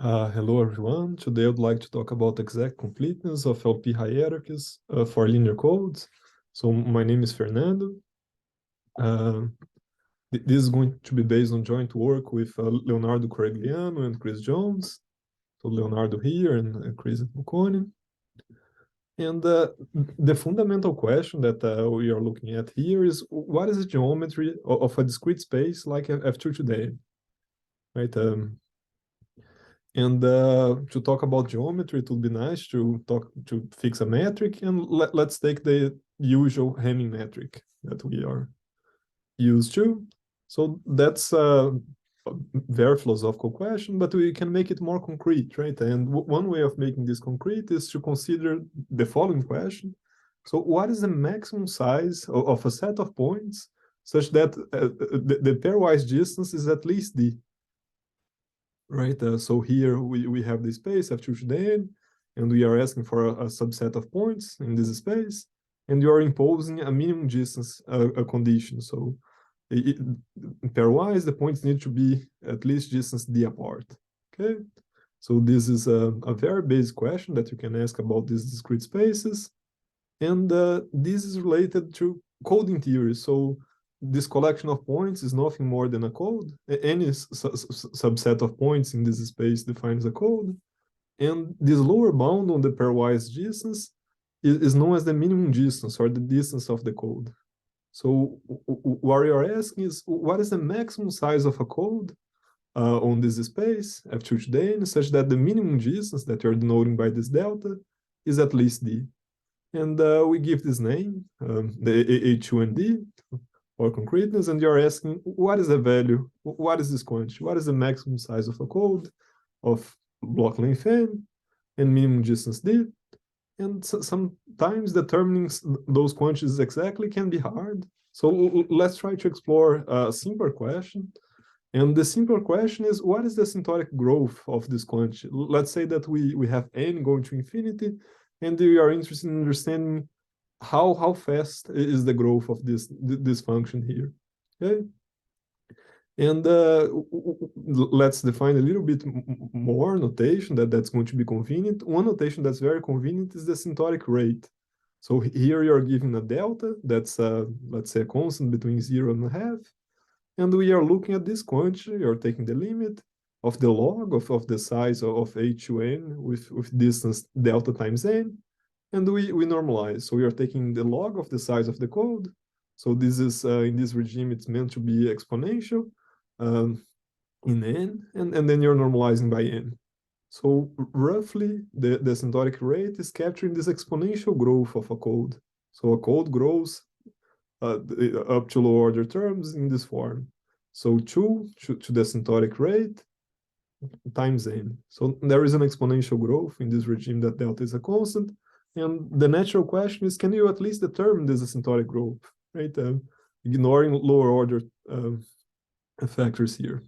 Hello everyone. Today I'd like to talk about exact completeness of LP hierarchies for linear codes. So my name is Fernando. This is going to be based on joint work with Leonardo Coregliano and Chris Jones. So Leonardo here and Chris Bocconi. And the fundamental question that we are looking at here is, what is the geometry of a discrete space like F2 today? Right? And to talk about geometry, it would be nice to fix a metric, and let's take the usual Hamming metric that we are used to. So that's a very philosophical question, but we can make it more concrete, right? And one way of making this concrete is to consider the following question. So what is the maximum size of a set of points such that the pairwise distance is at least d? Right, so here we have the space F2 to the n, and we are asking for a subset of points in this space, and you are imposing a minimum distance a condition. So pairwise, the points need to be at least distance d apart. Okay, so this is a very basic question that you can ask about these discrete spaces, and this is related to coding theory. So this collection of points is nothing more than a code. Any subset of points in this space defines a code. And this lower bound on the pairwise distance is known as the minimum distance, or the distance of the code. So what you're asking is, what is the maximum size of a code on this space, F2 to the n, such that the minimum distance that you're denoting by this delta is at least d. And we give this name, the A2 and d, or concreteness, and you're asking, what is the value? What is this quantity? What is the maximum size of a code of block length n and minimum distance d? And sometimes determining those quantities exactly can be hard. So let's try to explore a simpler question. And the simpler question is, what is the asymptotic growth of this quantity? Let's say that we have n going to infinity, and we are interested in understanding how fast is the growth of this function here. Okay, and let's define a little bit more notation that's going to be convenient. One notation that's very convenient is the asymptotic rate. So here you're given a delta that's let's say a constant between 0 and a half, and we are looking at this quantity. You're taking the limit of the log of the size of a to n with distance delta times n, and we normalize. So we are taking the log of the size of the code. So this is, in this regime, it's meant to be exponential in n, and then you're normalizing by n. So roughly, the asymptotic rate is capturing this exponential growth of a code. So a code grows up to lower order terms in this form. So 2 to the asymptotic rate times n. So there is an exponential growth in this regime that delta is a constant. And the natural question is, can you at least determine this asymptotic growth, right? Ignoring lower order factors here.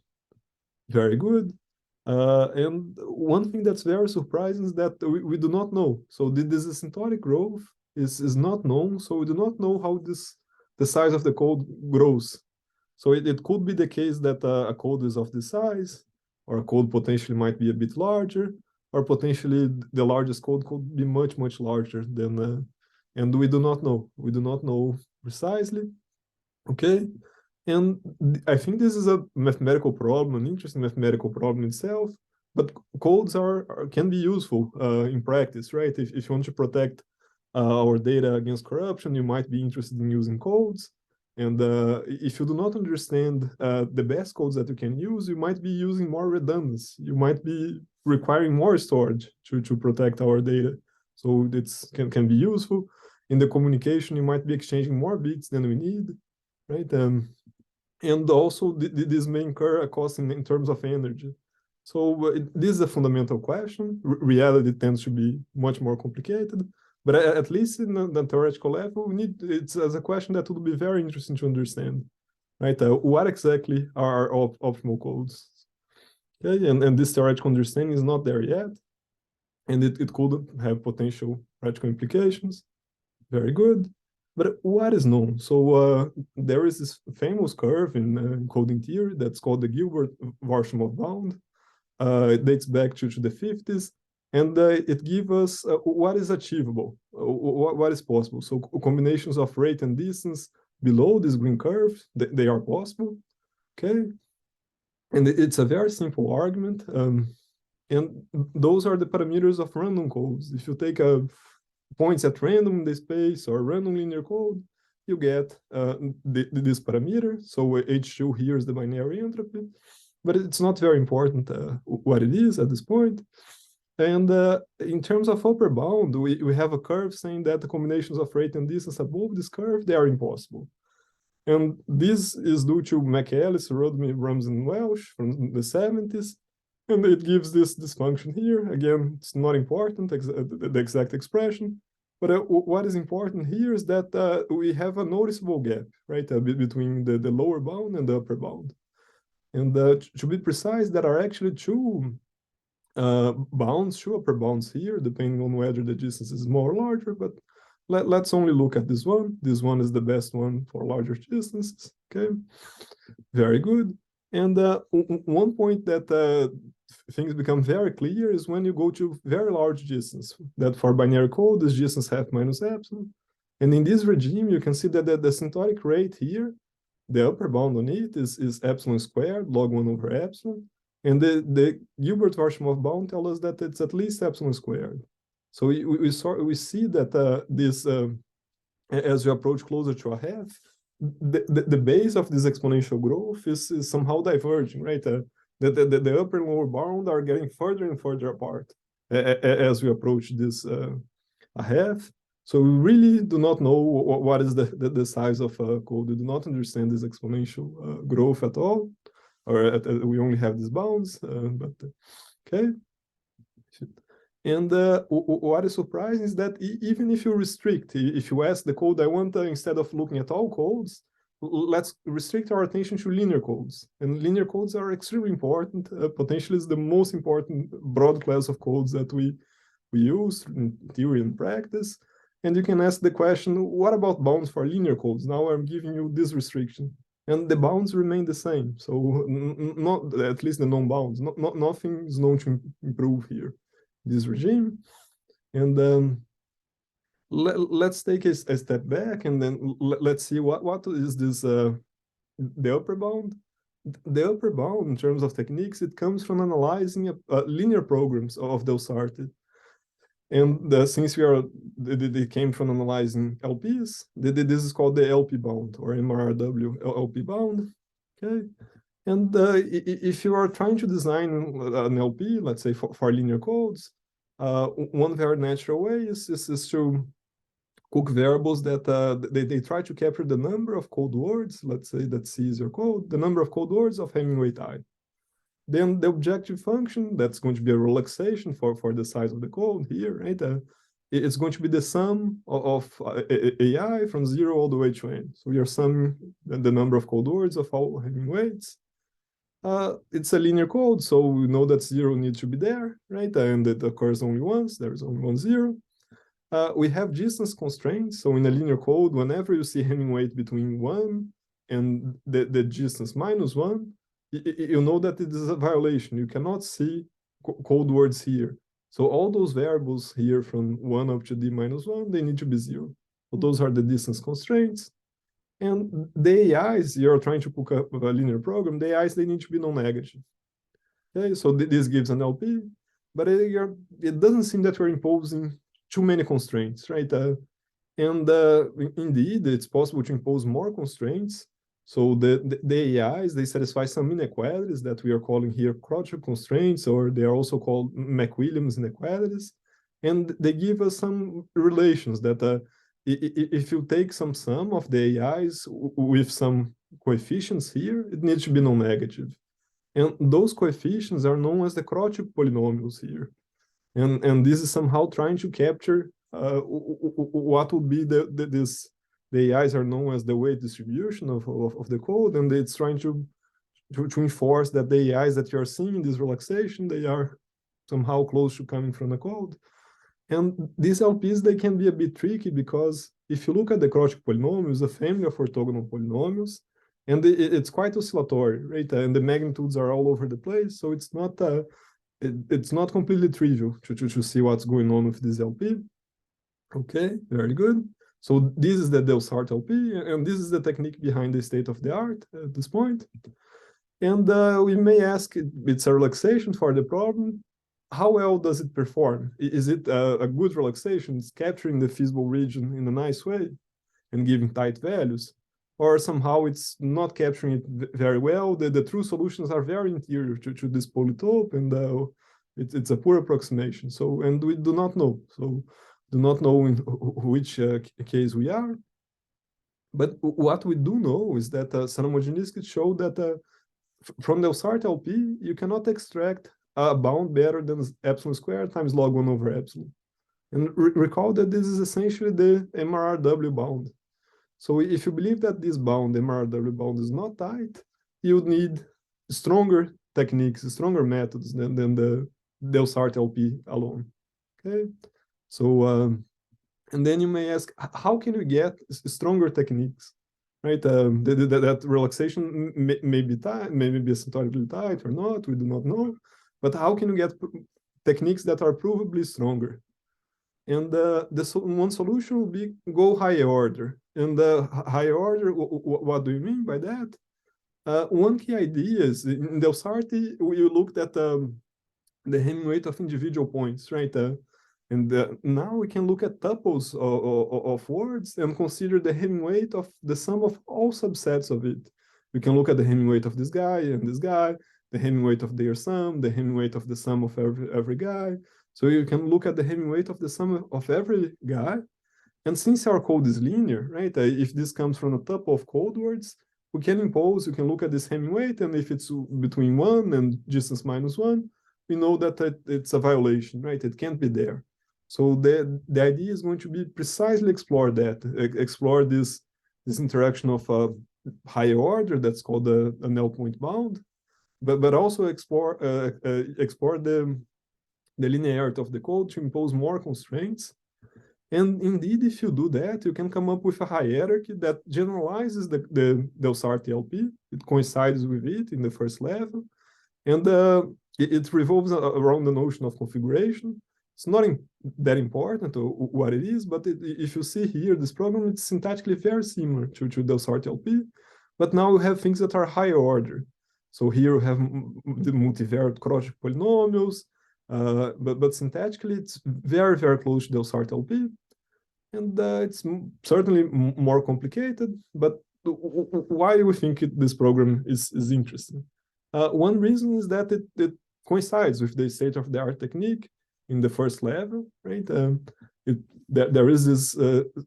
Very good. And one thing that's very surprising is that we do not know. So this asymptotic growth is not known. So we do not know how the size of the code grows. So it could be the case that a code is of this size, or a code potentially might be a bit larger, or potentially the largest code could be much, much larger than, and we do not know. We do not know precisely, okay? And I think this is a mathematical problem, an interesting mathematical problem itself, but codes can be useful in practice, right? If you want to protect our data against corruption, you might be interested in using codes. And if you do not understand the best codes that you can use, you might be using more redundancy. You might be requiring more storage to protect our data. So it can be useful. In the communication, you might be exchanging more bits than we need, right? And also, this may incur a cost in terms of energy. So this is a fundamental question. Reality tends to be much more complicated. But at least in the theoretical level, it's as a question that would be very interesting to understand, right? What exactly are optimal codes? Okay, and this theoretical understanding is not there yet, and it could have potential practical implications. Very good. But what is known? So there is this famous curve in coding theory that's called the Gilbert-Warshamov bound. It dates back to the 50s, and it gives us what is achievable, what is possible. So combinations of rate and distance below this green curve, they are possible, okay? And it's a very simple argument, and those are the parameters of random codes. If you take points at random in the space or random linear code, you get this parameter. So H2 here is the binary entropy, but it's not very important what it is at this point. And in terms of upper bound, we have a curve saying that the combinations of rate and distance above this curve, they are impossible. And this is due to McAllis, Rodney, Ramsey, and Welsh from the 70s. And it gives this function here. Again, it's not important, the exact expression. But what is important here is that we have a noticeable gap, right, between the lower bound and the upper bound. And to be precise, there are actually two bounds, two upper bounds here, depending on whether the distance is more or larger. But let's only look at this one. This one is the best one for larger distances, okay? Very good. And one point that things become very clear is when you go to very large distance, that for binary code is distance half minus epsilon. And in this regime, you can see that the asymptotic rate here, the upper bound on it is epsilon squared, log 1 over epsilon. And the Gilbert-Varshamov bound tells us that it's at least epsilon squared. So we see that this, as we approach closer to a half, the base of this exponential growth is somehow diverging, right? The upper and lower bound are getting further and further apart as we approach this a half. So we really do not know what is the size of code. We do not understand this exponential growth at all, or we only have these bounds, but okay. And what is surprising is that even if you restrict, if you ask the code, I want, instead of looking at all codes, let's restrict our attention to linear codes. And linear codes are extremely important. Potentially is the most important broad class of codes that we use in theory and practice. And you can ask the question, what about bounds for linear codes? Now I'm giving you this restriction. And the bounds remain the same. So not at least the non-bounds. Nothing is known to improve here. This regime. And let's take a step back and then let's see what is this the upper bound. The upper bound in terms of techniques, it comes from analyzing linear programs of Delsarte. And since they came from analyzing LPs, this is called the LP bound or MRW LP bound. Okay. And if you are trying to design an LP, let's say for linear codes, one very natural way is to cook variables that they try to capture the number of code words. Let's say that C is your code, the number of code words of Hamming weight I. Then the objective function, that's going to be a relaxation for the size of the code here, right? It's going to be the sum of AI from 0 all the way to n. So you're summing the number of code words of all Hamming weights. It's a linear code, so we know that 0 needs to be there, right? And it occurs only once, there is only one 0. We have distance constraints, so in a linear code, whenever you see Hamming weight between 1 and the distance minus 1, you know that it is a violation. You cannot see code words here. So all those variables here from 1 up to d minus 1, they need to be 0. So those are the distance constraints. And the AIs, you're trying to cook up a linear program, the AIs, they need to be non-negative. Okay, so this gives an LP, but it doesn't seem that we're imposing too many constraints, right? Indeed, it's possible to impose more constraints. So the AIs, they satisfy some inequalities that we are calling here Krochuk constraints, or they are also called McWilliams inequalities. And they give us some relations that if you take some sum of the AIs with some coefficients here, it needs to be non-negative. And those coefficients are known as the Krochuk polynomials here. And this is somehow trying to capture what would be the AIs are known as the weight distribution of the code, and it's trying to enforce that the AIs that you're seeing in this relaxation, they are somehow close to coming from the code. And these LPs, they can be a bit tricky because if you look at the Krochuk polynomials, a family of orthogonal polynomials, And it's quite oscillatory, right? And the magnitudes are all over the place, so it's not it's not completely trivial to see what's going on with this LP. Okay, very good. So this is the Delsart LP, and this is the technique behind the state of the art at this point. And we may ask, it's a relaxation for the problem. How well does it perform? Is it a good relaxation? It's capturing the feasible region in a nice way and giving tight values? Or somehow it's not capturing it very well. The true solutions are very interior to this polytope, and it's a poor approximation. So, and we do not know. So, do not know in which case we are. But what we do know is that Saramodzinski showed that from the Delsart LP, you cannot extract a bound better than epsilon squared times log 1 over epsilon. And recall that this is essentially the MRRW bound. So if you believe that this bound, MRRW bound, is not tight, you would need stronger techniques, stronger methods than the Delsart LP alone. Okay, so and then you may ask, how can we get stronger techniques, right? That relaxation may be tight, maybe be asymptotically tight or not, we do not know. But how can we get techniques that are provably stronger? And one solution will be go higher order. And higher order, what do you mean by that? One key idea is in Delsart, we looked at the Hamming weight of individual points, right? And now we can look at tuples of words and consider the Hamming weight of the sum of all subsets of it. We can look at the Hamming weight of this guy and this guy, the Hamming weight of their sum, the Hamming weight of the sum of every guy. So you can look at the Hamming weight of the sum of every guy. And since our code is linear, right? If this comes from a tuple of code words, we can impose, you can look at this Hamming weight, and if it's between 1 and distance minus 1, we know that it's a violation, right? It can't be there. So the idea is going to be precisely explore that, explore this interaction of a higher order that's called a null point bound, but also explore the linearity of the code to impose more constraints. And indeed, if you do that, you can come up with a hierarchy that generalizes the Delsart LP. It coincides with it in the first level. And it revolves around the notion of configuration. It's not that important what it is, but if you see here, this problem, it's syntactically very similar to Delsart LP. But now we have things that are higher order. So here we have the multivariate Kroc polynomials, but syntactically, it's very, very close to Delsart LP. And it's certainly more complicated, but why do we think this program is interesting? One reason is that it coincides with the state-of-the-art technique in the first level, right? There is this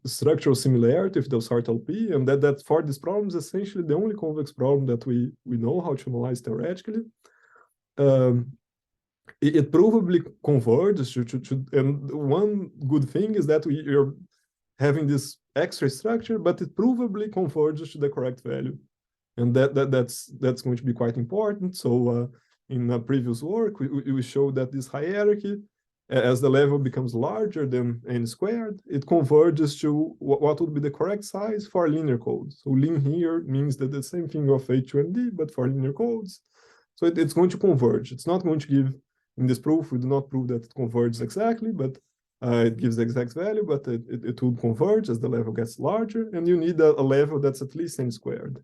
structural similarity with Delsart LP, and that for this problem is essentially the only convex problem that we know how to analyze theoretically. It probably converges and one good thing is that you're having this extra structure, but it probably converges to the correct value. And that's going to be quite important. So in a previous work, we showed that this hierarchy, as the level becomes larger than n squared, it converges to what would be the correct size for linear codes. So lin here means that the same thing of H2MD, but for linear codes. So it's going to converge. It's not going to give, in this proof, we do not prove that it converges exactly, but it gives the exact value, but it will converge as the level gets larger, and you need a level that's at least n squared.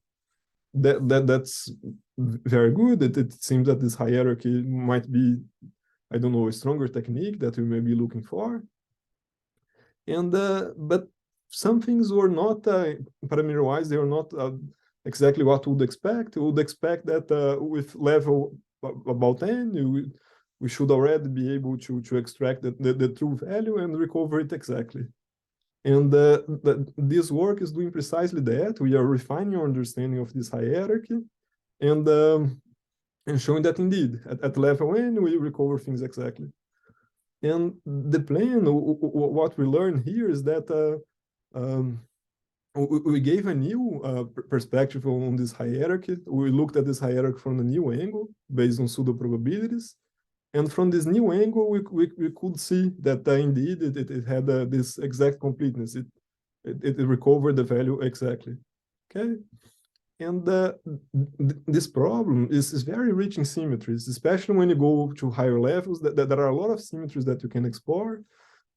That's very good. It seems that this hierarchy might be, I don't know, a stronger technique that we may be looking for. And but some things were not parameter-wise, they were not exactly what we would expect. We would expect that with level about n, we should already be able to extract the true value and recover it exactly. And this work is doing precisely that. We are refining our understanding of this hierarchy and showing that indeed, at level n, we recover things exactly. And the plan, what we learned here is that we gave a new perspective on this hierarchy. We looked at this hierarchy from a new angle based on pseudo probabilities. And from this new angle, we could see that indeed it had this exact completeness. It recovered the value exactly. Okay. And this problem is very rich in symmetries, especially when you go to higher levels. There are a lot of symmetries that you can explore.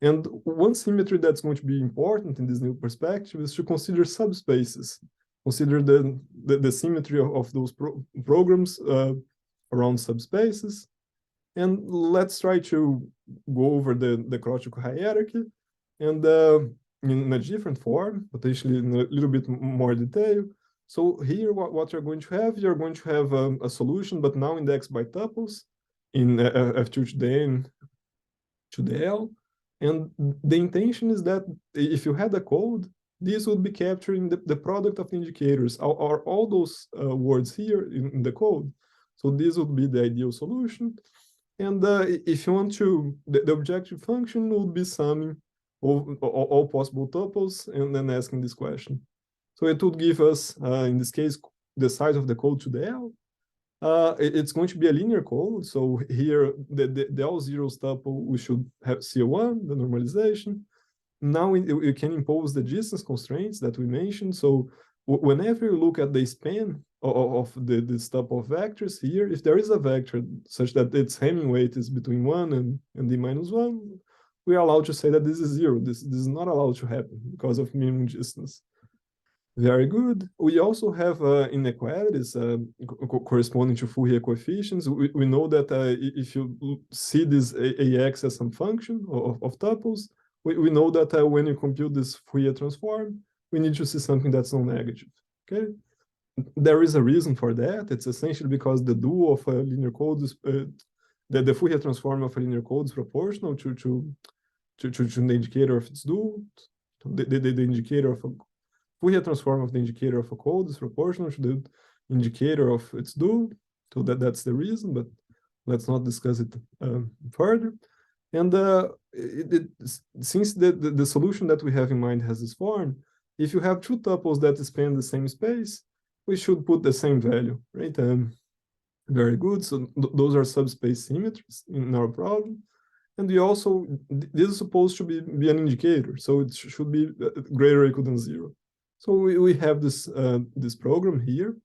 And one symmetry that's going to be important in this new perspective is to consider subspaces. Consider the symmetry of those programs around subspaces. And let's try to go over the chronological hierarchy and in a different form, potentially in a little bit more detail. So here, what you're going to have a solution, but now indexed by tuples in F2 to the N to the L. And the intention is that if you had a code, this would be capturing the product of the indicators, or all those words here in the code. So this would be the ideal solution. And if you want to, the objective function would be summing all possible tuples and then asking this question. So it would give us, in this case, the size of the code to the L. It's going to be a linear code. So here, the all zeros tuple, we should have C1, the normalization. Now we can impose the distance constraints that we mentioned. So whenever you look at the span of this tuple of vectors here, if there is a vector such that its Hamming weight is between 1 and d minus 1, we are allowed to say that this is 0. This is not allowed to happen because of minimum distance. Very good. We also have inequalities corresponding to Fourier coefficients. We know that if you see this AX as some function of tuples, we know that when you compute this Fourier transform, we need to see something that's non-negative. Okay, there is a reason for that. It's essentially because the dual of a linear code is the Fourier transform of a linear code is proportional to the indicator of its dual. The indicator of a Fourier transform of the indicator of a code is proportional to the indicator of its dual. So that's the reason, but let's not discuss it further. And since the solution that we have in mind has this form, if you have two tuples that span the same space, we should put the same value, right? Very good. So those are subspace symmetries in our problem. And we also, this is supposed to be an indicator, so it should be greater or equal than 0. So we have this program here,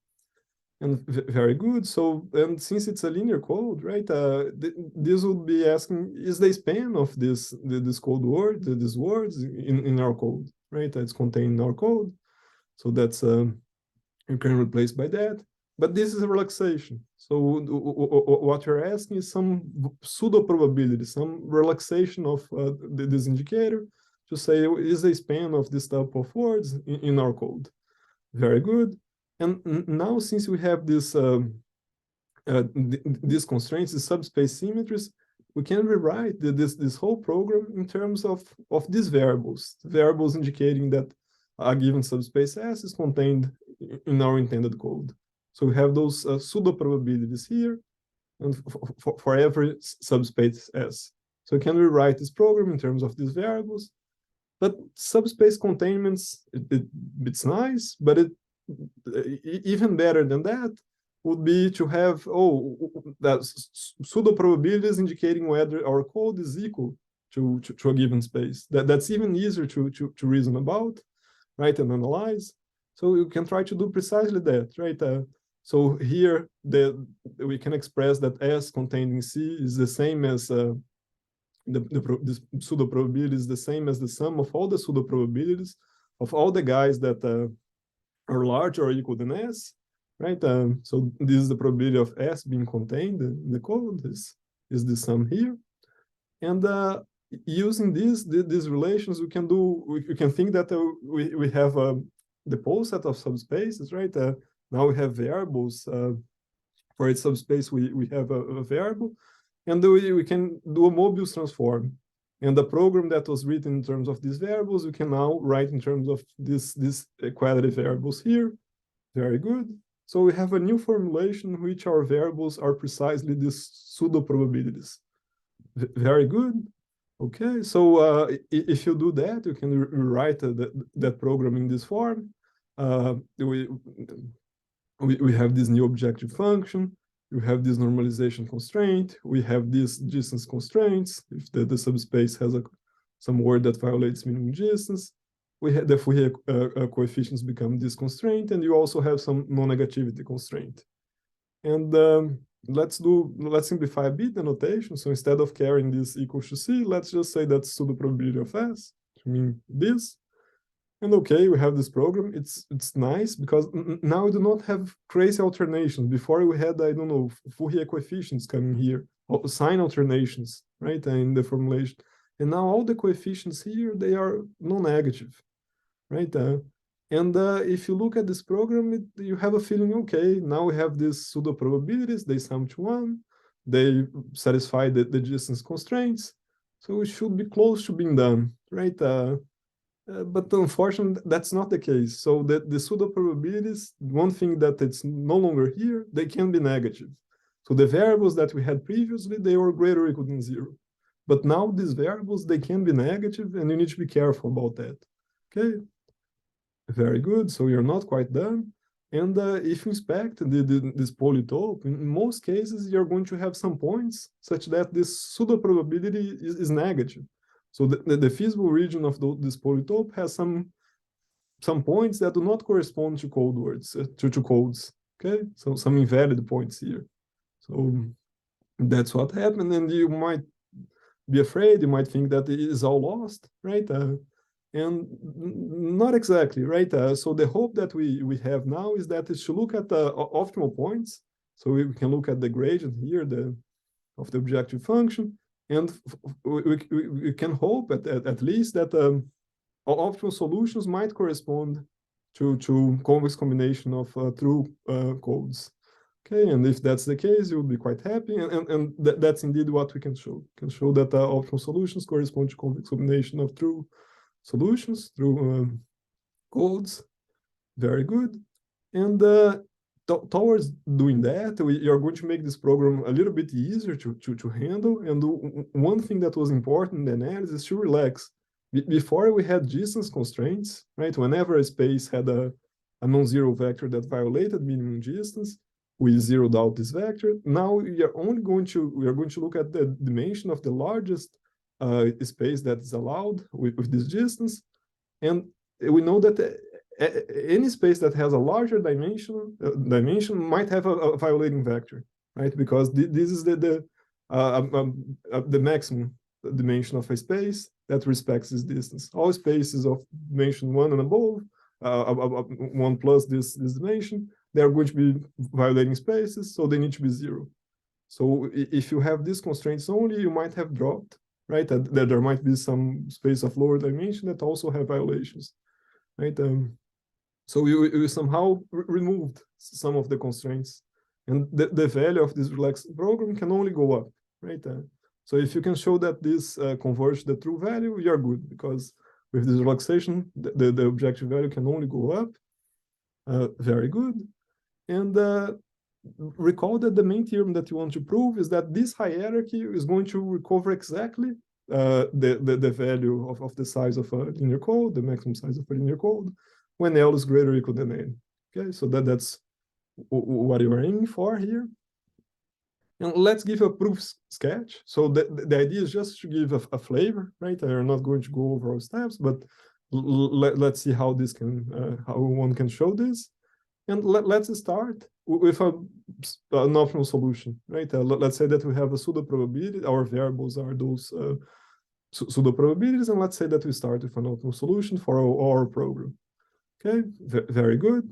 and very good. So, and since it's a linear code, right, this would be asking, is the span of this code word, these words in our code, right? It's contained in our code. So that's, you can replace by that. But this is a relaxation. So what you're asking is some pseudo probability, some relaxation of this indicator to say, is the span of this type of words in our code? Very good. And now, since we have this these constraints, the subspace symmetries, we can rewrite this whole program in terms of these variables indicating that a given subspace S is contained in our intended code. So we have those pseudo probabilities here, and for every subspace S. So we can rewrite this program in terms of these variables. But subspace containments, it's nice, but even better than that would be to have, that pseudo probabilities indicating whether our code is equal to a given space. That's even easier to reason about, right, and analyze. So you can try to do precisely that, right? So here we can express that S contained in C is the same as the pseudo probability is the same as the sum of all the pseudo probabilities of all the guys that are larger or equal than S, right? So this is the probability of S being contained in the code. This is the sum here, and using these relations, we can think that we have the pole set of subspaces, right? Now we have variables for each subspace. We have a variable. And we can do a Mobius transform. And the program that was written in terms of these variables, we can now write in terms of these equality variables here. Very good. So we have a new formulation in which our variables are precisely these pseudo probabilities. Very good. Okay, so if you do that, you can rewrite that program in this form. We have this new objective function. We have this normalization constraint. We have these distance constraints. If the subspace has some word that violates minimum distance, the Fourier coefficients become this constraint, and you also have some non-negativity constraint. And let's simplify a bit the notation. So instead of carrying this equals to C, let's just say that's pseudo probability of S, to mean this. And okay, we have this program. It's nice because now we do not have crazy alternations. Before we had, I don't know, Fourier coefficients coming here, or sign alternations, right, in the formulation. And now all the coefficients here, they are non-negative, right? If you look at this program, you have a feeling, okay, now we have these pseudo probabilities, they sum to 1, they satisfy the distance constraints, so it should be close to being done, right? But unfortunately, that's not the case. So the pseudo probabilities, one thing that it's no longer here, they can be negative. So the variables that we had previously, they were greater or equal than 0. But now these variables, they can be negative, and you need to be careful about that. Okay, very good. So you're not quite done. And if you inspect this polytope, in most cases, you're going to have some points such that this pseudo probability is negative. So the feasible region of this polytope has some points that do not correspond to code words, to codes. Okay, so some invalid points here. So that's what happened, and you might be afraid. You might think that it is all lost, right? And not exactly, right? So the hope that we have now is that it should look at the optimal points. So we can look at the gradient here, of the objective function, and we can hope at least that optimal solutions might correspond to convex combination of true codes. Okay, and if that's the case, you'll be quite happy, and that's indeed what we can show. We can show that optimal solutions correspond to convex combination of true solutions through codes. Very good. And towards doing that, you're going to make this program a little bit easier to handle. And one thing that was important in the analysis is to relax. Before we had distance constraints, right? Whenever a space had a non-zero vector that violated minimum distance, we zeroed out this vector. Now we are going to look at the dimension of the largest space that is allowed with this distance, and we know that any space that has a larger dimension might have a violating vector, right? Because this is the maximum dimension of a space that respects this distance. All spaces of dimension 1 and above, 1 plus this dimension, they are going to be violating spaces, so they need to be 0. So if you have these constraints only, you might have dropped, right? There might be some space of lower dimension that also have violations, right? So we somehow removed some of the constraints, and the value of this relaxed program can only go up, right? So if you can show that this converges the true value, you're good, because with this relaxation, the objective value can only go up. Very good. And recall that the main theorem that you want to prove is that this hierarchy is going to recover exactly the value of the size of a linear code, the maximum size of a linear code, when L is greater or equal than N. Okay, so that's what you are aiming for here. And let's give a proof sketch. So the idea is just to give a flavor, right? I'm not going to go over all steps, but let's see how this can, how one can show this. And let's start with an optimal solution, right? Let's say that we have a pseudo probability. Our variables are those pseudo probabilities, and let's say that we start with an optimal solution for our program. Okay, very good.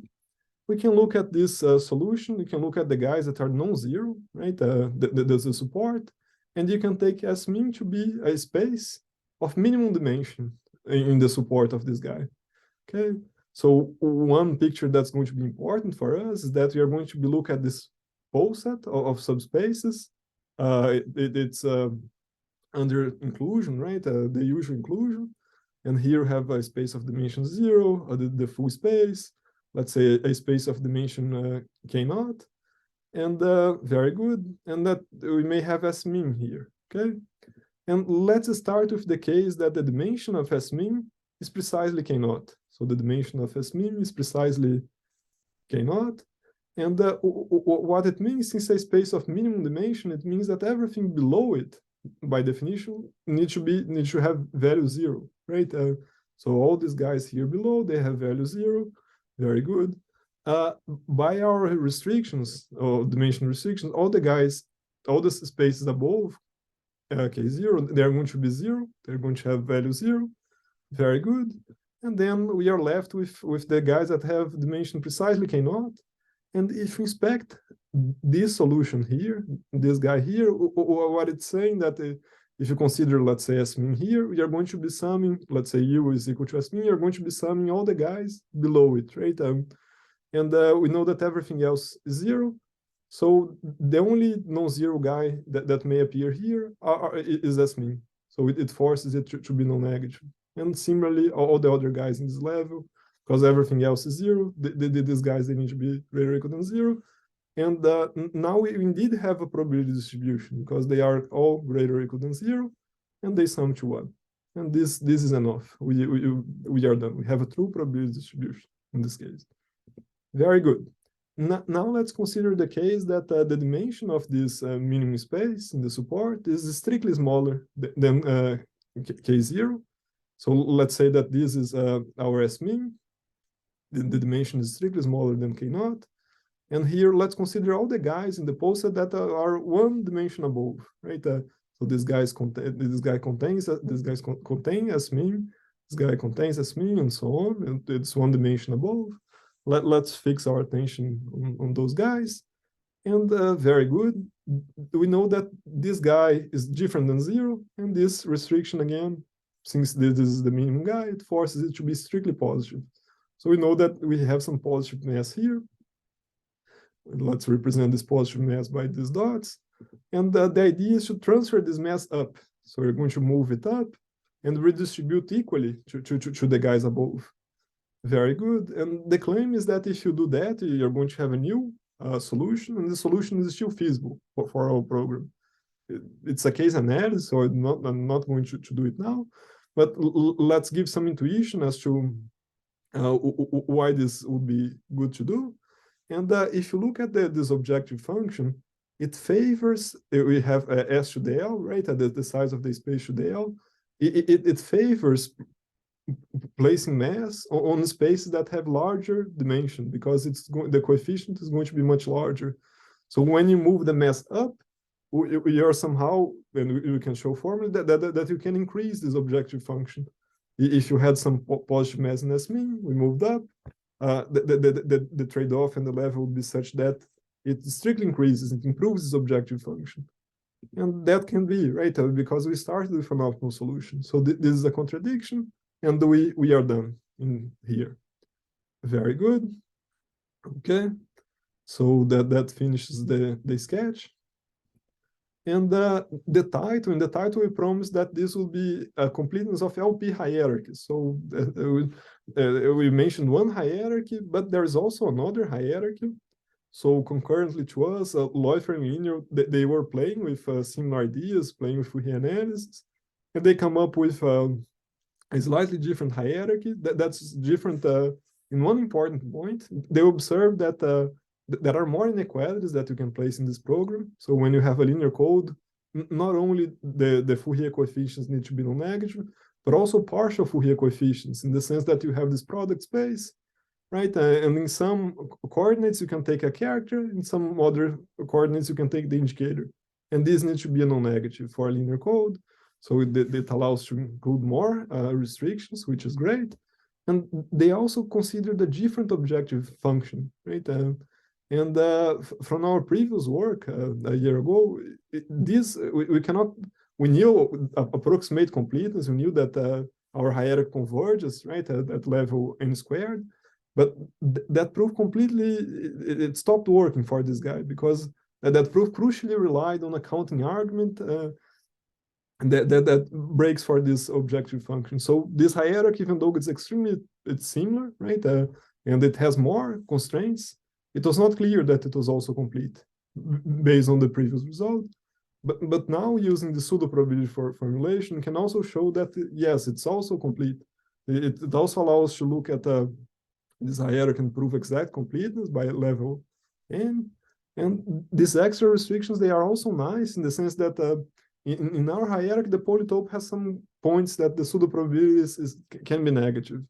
We can look at this solution. You can look at the guys that are non-zero, right? There's a support, and you can take S min to be a space of minimum dimension in the support of this guy. Okay, so one picture that's going to be important for us is that we are going to be look at this pole set of subspaces. It's under inclusion, right? The usual inclusion, and here we have a space of dimension 0, the full space. Let's say a space of dimension k naught, and very good. And that we may have S min here, okay? And let's start with the case that the dimension of S min is precisely k naught. So the dimension of S min is precisely k naught. And what it means, since a space of minimum dimension, it means that everything below it, by definition, needs to have value 0, right? So all these guys here below, they have value 0. Very good. By our restrictions, or dimension restrictions, all the spaces above K0, they're going to be 0. They're going to have value 0. Very good. And then we are left with the guys that have dimension precisely K0. And if we inspect this solution here, this guy here, what it's saying that if you consider, let's say, S min here, we are going to be summing, let's say U is equal to S min, you're going to be summing all the guys below it, right? And we know that everything else is 0. So the only non-zero guy that may appear here is S min. So it forces it to be non-negative. And similarly, all the other guys in this level, because everything else is 0, these guys, they need to be greater or equal than 0. And now we indeed have a probability distribution because they are all greater or equal than 0, and they sum to 1. And this is enough. We are done. We have a true probability distribution in this case. Very good. Now let's consider the case that the dimension of this minimum space in the support is strictly smaller than K0. So let's say that this is our S min. The dimension is strictly smaller than K0. And here, let's consider all the guys in the poset that are one dimension above, right? So this guy contains S min, this guy contains S min, and so on. And it's one dimension above. Let's fix our attention on those guys. And very good. We know that this guy is different than 0, and this restriction again, since this is the minimum guy, it forces it to be strictly positive. So we know that we have some positive mass here. Let's represent this positive mass by these dots. And the idea is to transfer this mass up. So we're going to move it up and redistribute equally to the guys above. Very good. And the claim is that if you do that, you're going to have a new solution, and the solution is still feasible for our program. It's a case analysis, so I'm not going to do it now. But let's give some intuition as to why this would be good to do. And if you look at this objective function, it favors, we have S to the L, right, at the size of the space to the L. It favors placing mass on spaces that have larger dimension, because the coefficient is going to be much larger. So when you move the mass up, we are somehow, and we can show formally that you can increase this objective function. If you had some positive mass in S min, we moved up, the trade-off and the level would be such that it strictly increases, it improves this objective function. And that can be, right, because we started with an optimal solution. So this is a contradiction, and we are done in here. Very good. Okay, so that finishes the sketch. And the title, in the title, we promised that this will be a completeness of LP hierarchies. So we mentioned one hierarchy, but there's also another hierarchy. So concurrently to us, Loeffler and Linear, they were playing with similar ideas, playing with Fourier analysis, and they come up with a slightly different hierarchy that's different in one important point. They observe that there are more inequalities that you can place in this program. So when you have a linear code, not only the Fourier coefficients need to be non-negative, but also partial Fourier coefficients, in the sense that you have this product space, right? And in some coordinates, you can take a character, in some other coordinates, you can take the indicator. And this needs to be a non-negative for a linear code. So it allows to include more restrictions, which is great. And they also consider the different objective function, right? And from our previous work a year ago, we knew approximate completeness, we knew that our hierarchy converges, right, at level n squared, but that proof completely, it stopped working for this guy, because that proof crucially relied on a counting argument that breaks for this objective function. So this hierarchy, even though it's similar, right, and it has more constraints, it was not clear that it was also complete based on the previous result. But now, using the pseudo probability formulation, can also show that yes, it's also complete. It also allows to look at this hierarchy and prove exact completeness by level n. And these extra restrictions, they are also nice in the sense that in our hierarchy, the polytope has some points that the pseudo probabilities can be negative.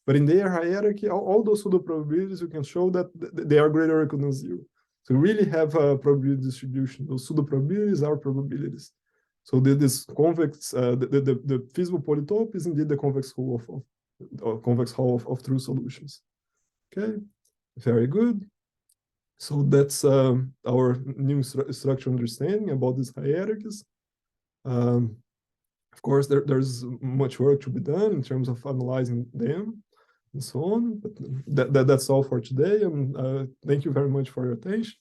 But in their hierarchy, all those pseudo probabilities, you can show that they are greater or equal than 0. So we really have a probability distribution. Those pseudo probabilities are probabilities. So this convex, the feasible polytope is indeed the convex hull of true solutions. Okay, very good. So that's our new structural understanding about these hierarchies. Of course, there's much work to be done in terms of analyzing them and so on. But that's all for today. And thank you very much for your attention.